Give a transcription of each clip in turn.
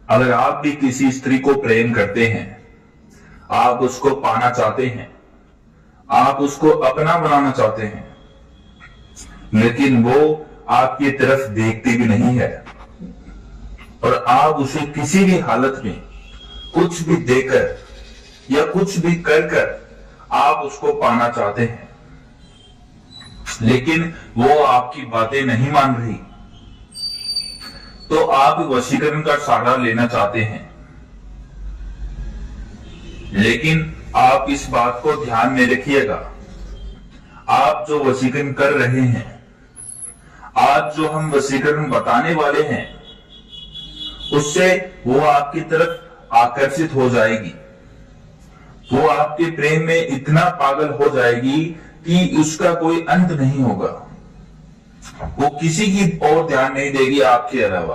अगर आप भी किसी स्त्री को प्रेम करते हैं, आप उसको पाना चाहते हैं, आप उसको अपना बनाना चाहते हैं, लेकिन वो आपकी तरफ देखती भी नहीं है और आप उसे किसी भी हालत में कुछ भी देकर या कुछ भी कर कर आप उसको पाना चाहते हैं, लेकिन वो आपकी बातें नहीं मान रही, तो आप वशीकरण का सहारा लेना चाहते हैं। लेकिन आप इस बात को ध्यान में रखिएगा, आप जो वशीकरण कर रहे हैं, आज जो हम वशीकरण बताने वाले हैं, उससे वो आपकी तरफ आकर्षित हो जाएगी, वो आपके प्रेम में इतना पागल हो जाएगी कि उसका कोई अंत नहीं होगा। वो किसी की और ध्यान नहीं देगी आपके अलावा,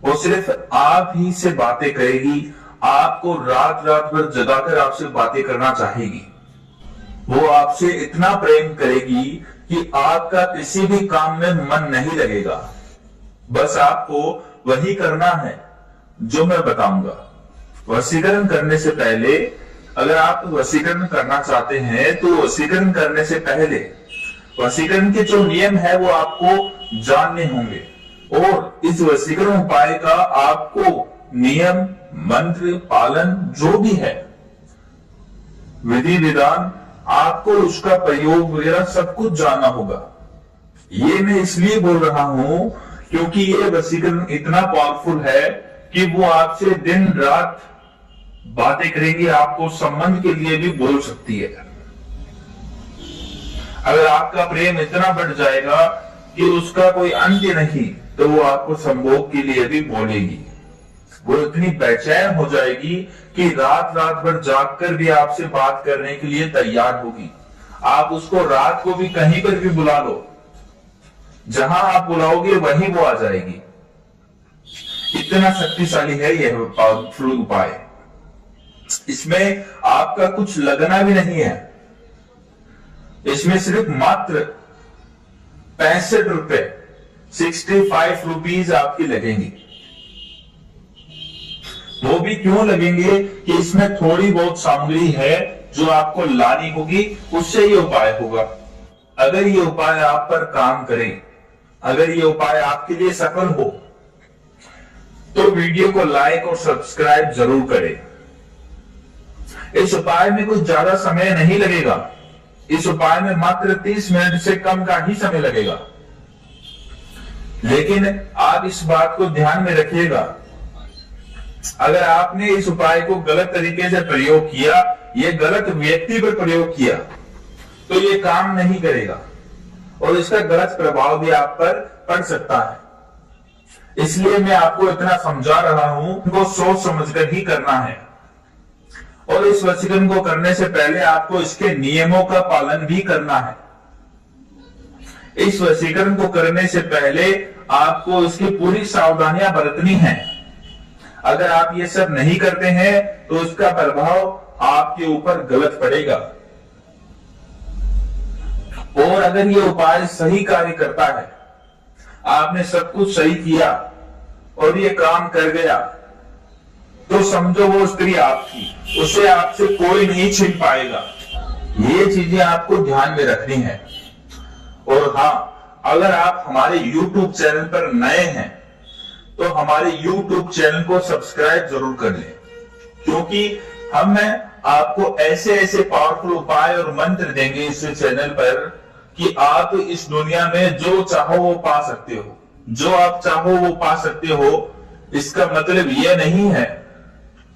वो सिर्फ आप ही से बातें करेगी, आपको रात रात भर जगाकर आपसे बातें करना चाहेगी। वो आपसे इतना प्रेम करेगी कि आपका किसी भी काम में मन नहीं लगेगा, बस आपको वही करना है जो मैं बताऊंगा। वशीकरण करने से पहले, अगर आप वशीकरण करना चाहते हैं तो वशीकरण करने से पहले वशीकरण के जो नियम है वो आपको जानने होंगे, और इस वशीकरण उपाय का आपको नियम, मंत्र, पालन जो भी है, विधि विधान, आपको उसका प्रयोग वगैरह सब कुछ जानना होगा। ये मैं इसलिए बोल रहा हूं क्योंकि ये वशीकरण इतना पावरफुल है कि वो आपसे दिन रात बातें करेंगी, आपको संबंध के लिए भी बोल सकती है। अगर आपका प्रेम इतना बढ़ जाएगा कि उसका कोई अंत नहीं, तो वो आपको संभोग के लिए भी बोलेगी। वो इतनी बेचैन हो जाएगी कि रात रात भर जागकर भी आपसे बात करने के लिए तैयार होगी। आप उसको रात को भी कहीं पर भी बुला लो, जहां आप बुलाओगे वहीं वो आ जाएगी। इतना शक्तिशाली है यह पावरफुल उपाय। इसमें आपका कुछ लगना भी नहीं है, इसमें सिर्फ मात्र 65 रुपए, 65 रुपीज आपके लगेंगे। वो भी क्यों लगेंगे कि इसमें थोड़ी बहुत सामग्री है जो आपको लानी होगी, उससे ये उपाय होगा। अगर ये उपाय आप पर काम करे, अगर ये उपाय आपके लिए सफल हो, तो वीडियो को लाइक और सब्सक्राइब जरूर करें। इस उपाय में कुछ ज्यादा समय नहीं लगेगा, इस उपाय में मात्र 30 मिनट से कम का ही समय लगेगा। लेकिन आप इस बात को ध्यान में रखिएगा, अगर आपने इस उपाय को गलत तरीके से प्रयोग किया, ये गलत व्यक्ति पर प्रयोग किया, तो ये काम नहीं करेगा और इसका गलत प्रभाव भी आप पर पड़ सकता है। इसलिए मैं आपको इतना समझा रहा हूं, इनको सोच समझकर ही करना है। और इस वशीकरण को करने से पहले आपको इसके नियमों का पालन भी करना है। इस वशीकरण को करने से पहले आपको इसकी पूरी सावधानियां बरतनी है। अगर आप ये सब नहीं करते हैं तो इसका प्रभाव आपके ऊपर गलत पड़ेगा। और अगर ये उपाय सही कार्य करता है, आपने सब कुछ सही किया और ये काम कर गया, तो समझो वो स्त्री आपकी, उसे आपसे कोई नहीं छीन पाएगा। ये चीजें आपको ध्यान में रखनी है। और हाँ, अगर आप हमारे YouTube चैनल पर नए हैं तो हमारे YouTube चैनल को सब्सक्राइब जरूर कर लें, क्योंकि हम आपको ऐसे ऐसे पावरफुल उपाय और मंत्र देंगे इस चैनल पर कि आप इस दुनिया में जो चाहो वो पा सकते हो, जो आप चाहो वो पा सकते हो। इसका मतलब यह नहीं है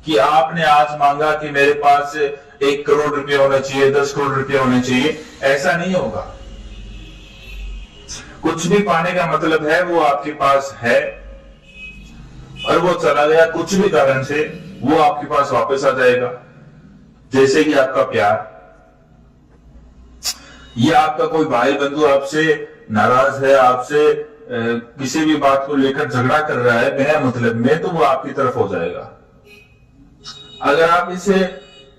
कि आपने आज मांगा कि मेरे पास 1 करोड़ रुपए होना चाहिए, 10 करोड़ रुपए होने चाहिए, ऐसा नहीं होगा। कुछ भी पाने का मतलब है वो आपके पास है और वो चला गया कुछ भी कारण से, वो आपके पास वापस आ जाएगा। जैसे कि आपका प्यार, या आपका कोई भाई बंधु आपसे नाराज है, आपसे किसी भी बात को लेकर झगड़ा कर रहा है बिना मतलब में, तो वो आपकी तरफ हो जाएगा। अगर आप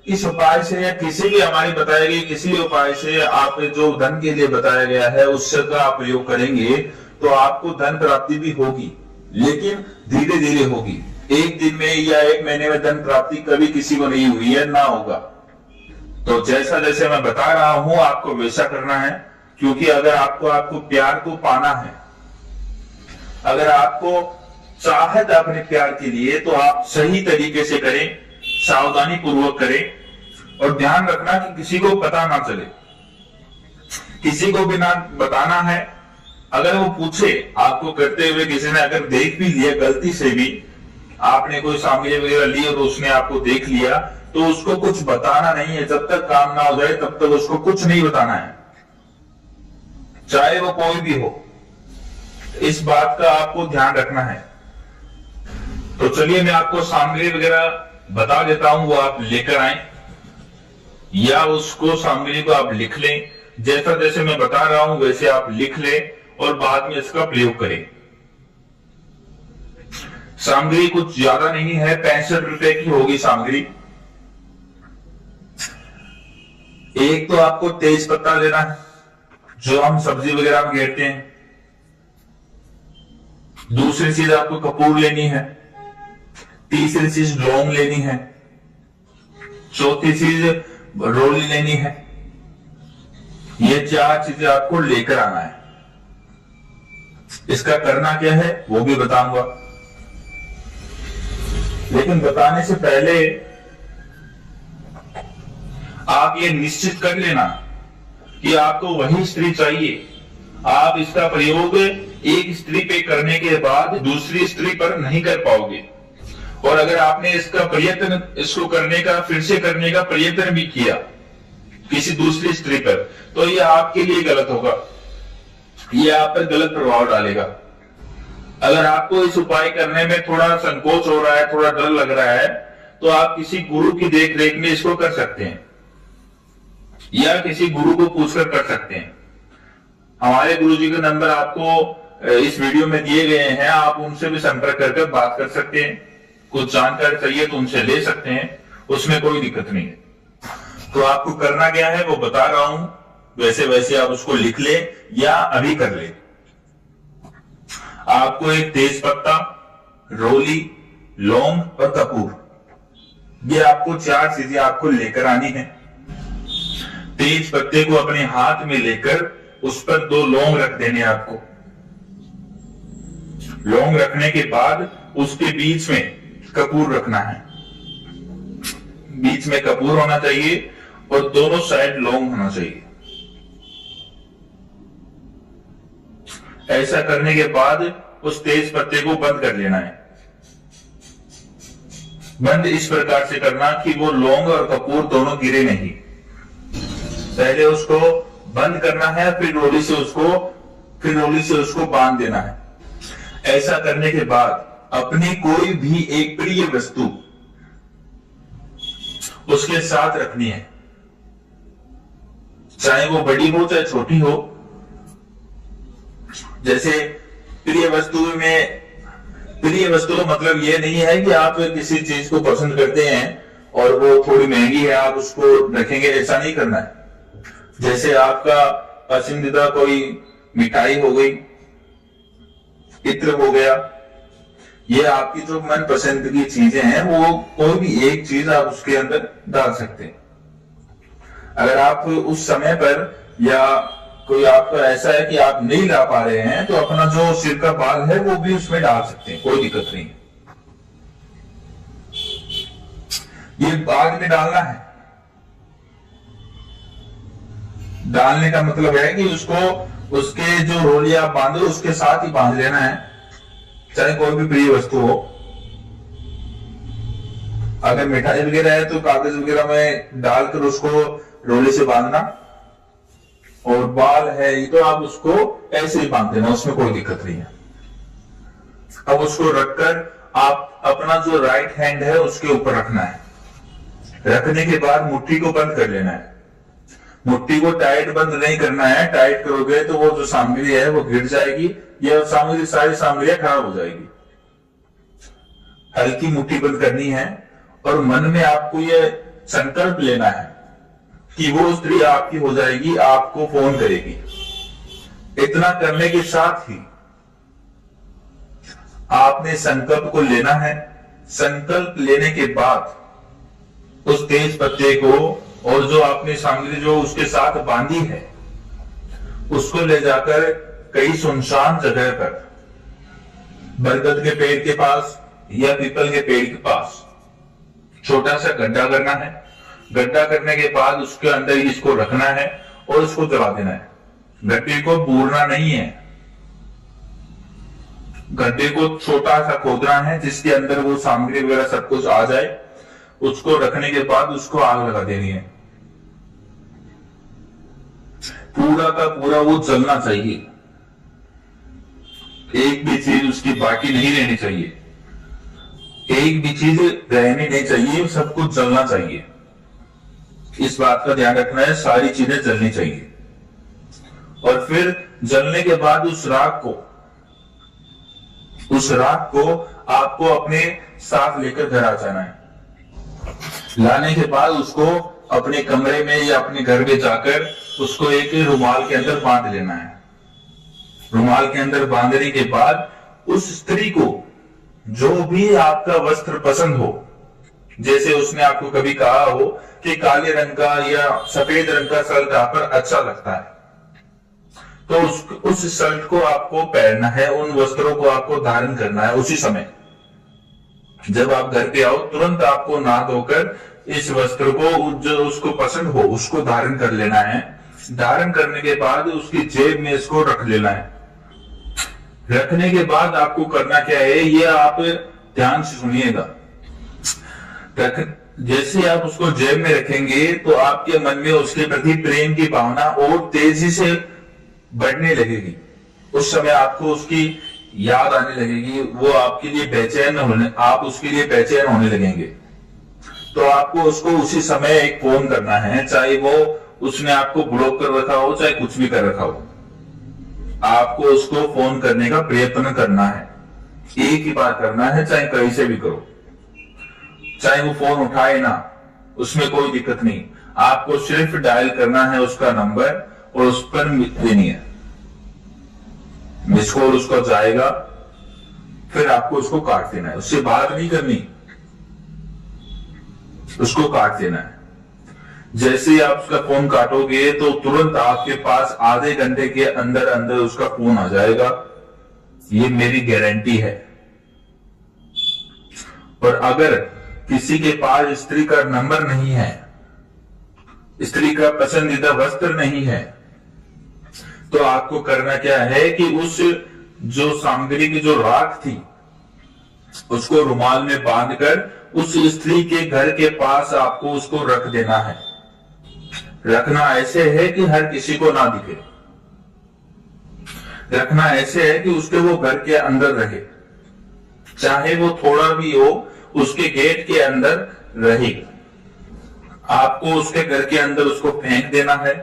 इस उपाय से या किसी भी हमारी बताई गई किसी उपाय से, आप जो धन के लिए बताया गया है उससे का आप प्रयोग करेंगे, तो आपको धन प्राप्ति भी होगी, लेकिन धीरे धीरे होगी। एक दिन में या एक महीने में धन प्राप्ति कभी किसी को नहीं हुई है, ना होगा। तो जैसा जैसे मैं बता रहा हूं आपको वैसा करना है, क्योंकि अगर आपको प्यार को पाना है, अगर आपको चाहत अपने प्यार के लिए, तो आप सही तरीके से करें, सावधानी पूर्वक करें और ध्यान रखना कि किसी को पता ना चले, किसी को भी ना बताना है। अगर वो पूछे आपको करते हुए, किसी ने अगर देख भी लिया गलती से भी, आपने कोई सामग्री वगैरह ली और उसने आपको देख लिया, तो उसको कुछ बताना नहीं है। जब तक काम ना हो जाए तब तक उसको कुछ नहीं बताना है, चाहे वो कोई भी हो। इस बात का आपको ध्यान रखना है। तो चलिए मैं आपको सामग्री वगैरह बता देता हूं, वो आप लेकर आए या उसको सामग्री को आप लिख लें। जैसा जैसे मैं बता रहा हूं वैसे आप लिख लें और बाद में इसका प्रयोग करें। सामग्री कुछ ज्यादा नहीं है, 65 रुपए की होगी सामग्री। एक तो आपको तेज पत्ता लेना है, जो हम सब्जी वगैरह में घेरते हैं। दूसरी चीज आपको कपूर लेनी है। तीसरी चीज लौंग लेनी है। चौथी चीज रोली लेनी है। ये 4 चीजें आपको लेकर आना है। इसका करना क्या है वो भी बताऊंगा, लेकिन बताने से पहले आप ये निश्चित कर लेना कि आपको वही स्त्री चाहिए। आप इसका प्रयोग एक स्त्री पे करने के बाद दूसरी स्त्री पर नहीं कर पाओगे। और अगर आपने इसका प्रयत्न, इसको करने का, फिर से करने का प्रयत्न भी किया किसी दूसरी स्त्री पर, तो ये आपके लिए गलत होगा, ये आप पर गलत प्रभाव डालेगा। अगर आपको इस उपाय करने में थोड़ा संकोच हो रहा है, थोड़ा डर लग रहा है, तो आप किसी गुरु की देख रेख में इसको कर सकते हैं या किसी गुरु को पूछकर कर सकते हैं। हमारे गुरुजी के नंबर आपको इस वीडियो में दिए गए हैं, आप उनसे भी संपर्क करके बात कर सकते हैं। कुछ जानकारी चाहिए तो उनसे ले सकते हैं, उसमें कोई दिक्कत नहीं है। तो आपको करना क्या है वो बता रहा हूं, वैसे वैसे आप उसको लिख ले या अभी कर ले। आपको एक तेज पत्ता, रोली, लौंग और कपूर, ये आपको 4 चीजें आपको लेकर आनी है। तेज पत्ते को अपने हाथ में लेकर उस पर 2 लौंग रख देने आपको। लौंग रखने के बाद उसके बीच में कपूर रखना है। बीच में कपूर होना चाहिए और दोनों साइड लौंग होना चाहिए। ऐसा करने के बाद उस तेज पत्ते को बंद कर लेना है। बंद इस प्रकार से करना कि वो लौंग और कपूर दोनों गिरे नहीं। पहले उसको बंद करना है, फिर रोली से उसको बांध देना है। ऐसा करने के बाद अपनी कोई भी एक प्रिय वस्तु उसके साथ रखनी है, चाहे वो बड़ी हो चाहे छोटी हो। जैसे प्रिय वस्तु का मतलब ये नहीं है कि आप किसी चीज को पसंद करते हैं और वो थोड़ी महंगी है आप उसको रखेंगे, ऐसा नहीं करना है। जैसे आपका पसंदीदा कोई मिठाई हो गई, इत्र हो गया, ये आपकी जो मन पसंद की चीजें हैं, वो कोई भी एक चीज आप उसके अंदर डाल सकते हैं। अगर आप उस समय पर या कोई आपका ऐसा है कि आप नहीं ला पा रहे हैं, तो अपना जो सिर का बाल है वो भी उसमें डाल सकते हैं, कोई दिक्कत नहीं। ये बाद में डालना है। डालने का मतलब है कि उसको उसके जो रोली आप बांधो उसके साथ ही बांध लेना है, चाहे कोई भी प्रिय वस्तु हो। अगर मिठाई वगैरह है तो कागज वगैरह में डालकर उसको रोली से बांधना, और बाल है तो आप उसको ऐसे ही बांध देना, उसमें कोई दिक्कत नहीं है। अब उसको रखकर आप अपना जो राइट हैंड है उसके ऊपर रखना है। रखने के बाद मुट्ठी को बंद कर लेना है। मुट्ठी को टाइट बंद नहीं करना है, टाइट करोगे तो वो जो सामग्री है वो गिर जाएगी, या सारी सामग्रियां खराब हो जाएगी। हल्की मुट्ठी बंद करनी है और मन में आपको ये संकल्प लेना है कि वो स्त्री आपकी हो जाएगी, आपको फोन करेगी। इतना करने के साथ ही आपने संकल्प को लेना है, संकल्प लेने के बाद उस तेज पत्ते को और जो आपने सामग्री जो उसके साथ बांधी है उसको ले जाकर कई सुनसान जगह पर, बरगद के पेड़ के पास या पीपल के पेड़ के पास छोटा सा गड्ढा करना है। गड्ढा करने के बाद उसके अंदर इसको रखना है और इसको जला देना है। गड्ढे को बूरना नहीं है, गड्ढे को छोटा सा खोदना है जिसके अंदर वो सामग्री वगैरह सब कुछ आ जाए। उसको रखने के बाद उसको आग लगा देनी है। पूरा का पूरा वो जलना चाहिए, एक भी चीज उसकी बाकी नहीं रहनी चाहिए, एक भी चीज रहनी नहीं चाहिए, सब कुछ जलना चाहिए। इस बात का ध्यान रखना है, सारी चीजें जलनी चाहिए। और फिर जलने के बाद उस राख को आपको अपने साथ लेकर घर आ जाना है। लाने के बाद उसको अपने कमरे में या अपने घर में जाकर उसको एक रुमाल के अंदर बांध लेना है। रुमाल के अंदर बांधने के बाद उस स्त्री को जो भी आपका वस्त्र पसंद हो, जैसे उसने आपको कभी कहा हो कि काले रंग का या सफेद रंग का शर्ट आप पर अच्छा लगता है, तो उस शर्ट को आपको पहनना है, उन वस्त्रों को आपको धारण करना है। उसी समय जब आप घर पे आओ तुरंत आपको नहा धोकर इस वस्त्र को जो उसको पसंद हो उसको धारण कर लेना है। धारण करने के बाद उसकी जेब में इसको रख लेना है। रखने के बाद आपको करना क्या है, ये आप ध्यान से सुनिएगा। जैसे आप उसको जेब में रखेंगे तो आपके मन में उसके प्रति प्रेम की भावना और तेजी से बढ़ने लगेगी। उस समय आपको उसकी याद आने लगेगी, वो आपके लिए आप उसके लिए बेचैन होने लगेंगे। तो आपको उसको उसी समय एक फोन करना है, चाहे वो उसने आपको ब्लॉक कर रखा हो चाहे कुछ भी कर रखा हो, आपको उसको फोन करने का प्रयत्न करना है। एक ही बार करना है, चाहे कहीं से भी करो, चाहे वो फोन उठाए ना, उसमें कोई दिक्कत नहीं। आपको सिर्फ डायल करना है उसका नंबर और उस पर देनी है, मिस कॉल उसका जाएगा, फिर आपको उसको काट देना है। उससे बात नहीं करनी, उसको काट देना है। जैसे ही आप उसका फोन काटोगे तो तुरंत आपके पास आधे घंटे के अंदर अंदर उसका फोन आ जाएगा, ये मेरी गारंटी है। और अगर किसी के पास स्त्री का नंबर नहीं है, स्त्री का पसंदीदा वस्त्र नहीं है, तो आपको करना क्या है कि उस जो सामग्री की जो राख थी उसको रुमाल में बांधकर उस स्त्री के घर के पास आपको उसको रख देना है। रखना ऐसे है कि हर किसी को ना दिखे, रखना ऐसे है कि उसके वो घर के अंदर रहे, चाहे वो थोड़ा भी हो उसके गेट के अंदर रहे। आपको उसके घर के अंदर उसको फेंक देना है,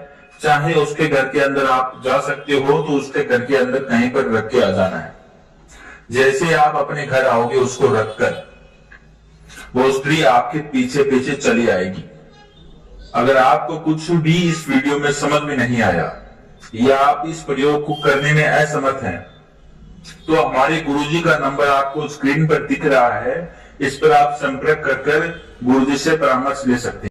चाहे उसके घर के अंदर आप जा सकते हो तो उसके घर के अंदर कहीं पर रख के आ जाना है। जैसे आप अपने घर आओगे उसको रखकर वो स्त्री आपके पीछे पीछे चली आएगी। अगर आपको कुछ भी इस वीडियो में समझ में नहीं आया या आप इस प्रयोग को करने में असमर्थ हैं, तो हमारे गुरुजी का नंबर आपको स्क्रीन पर दिख रहा है, इस पर आप संपर्क कर गुरुजी से परामर्श ले सकते हैं।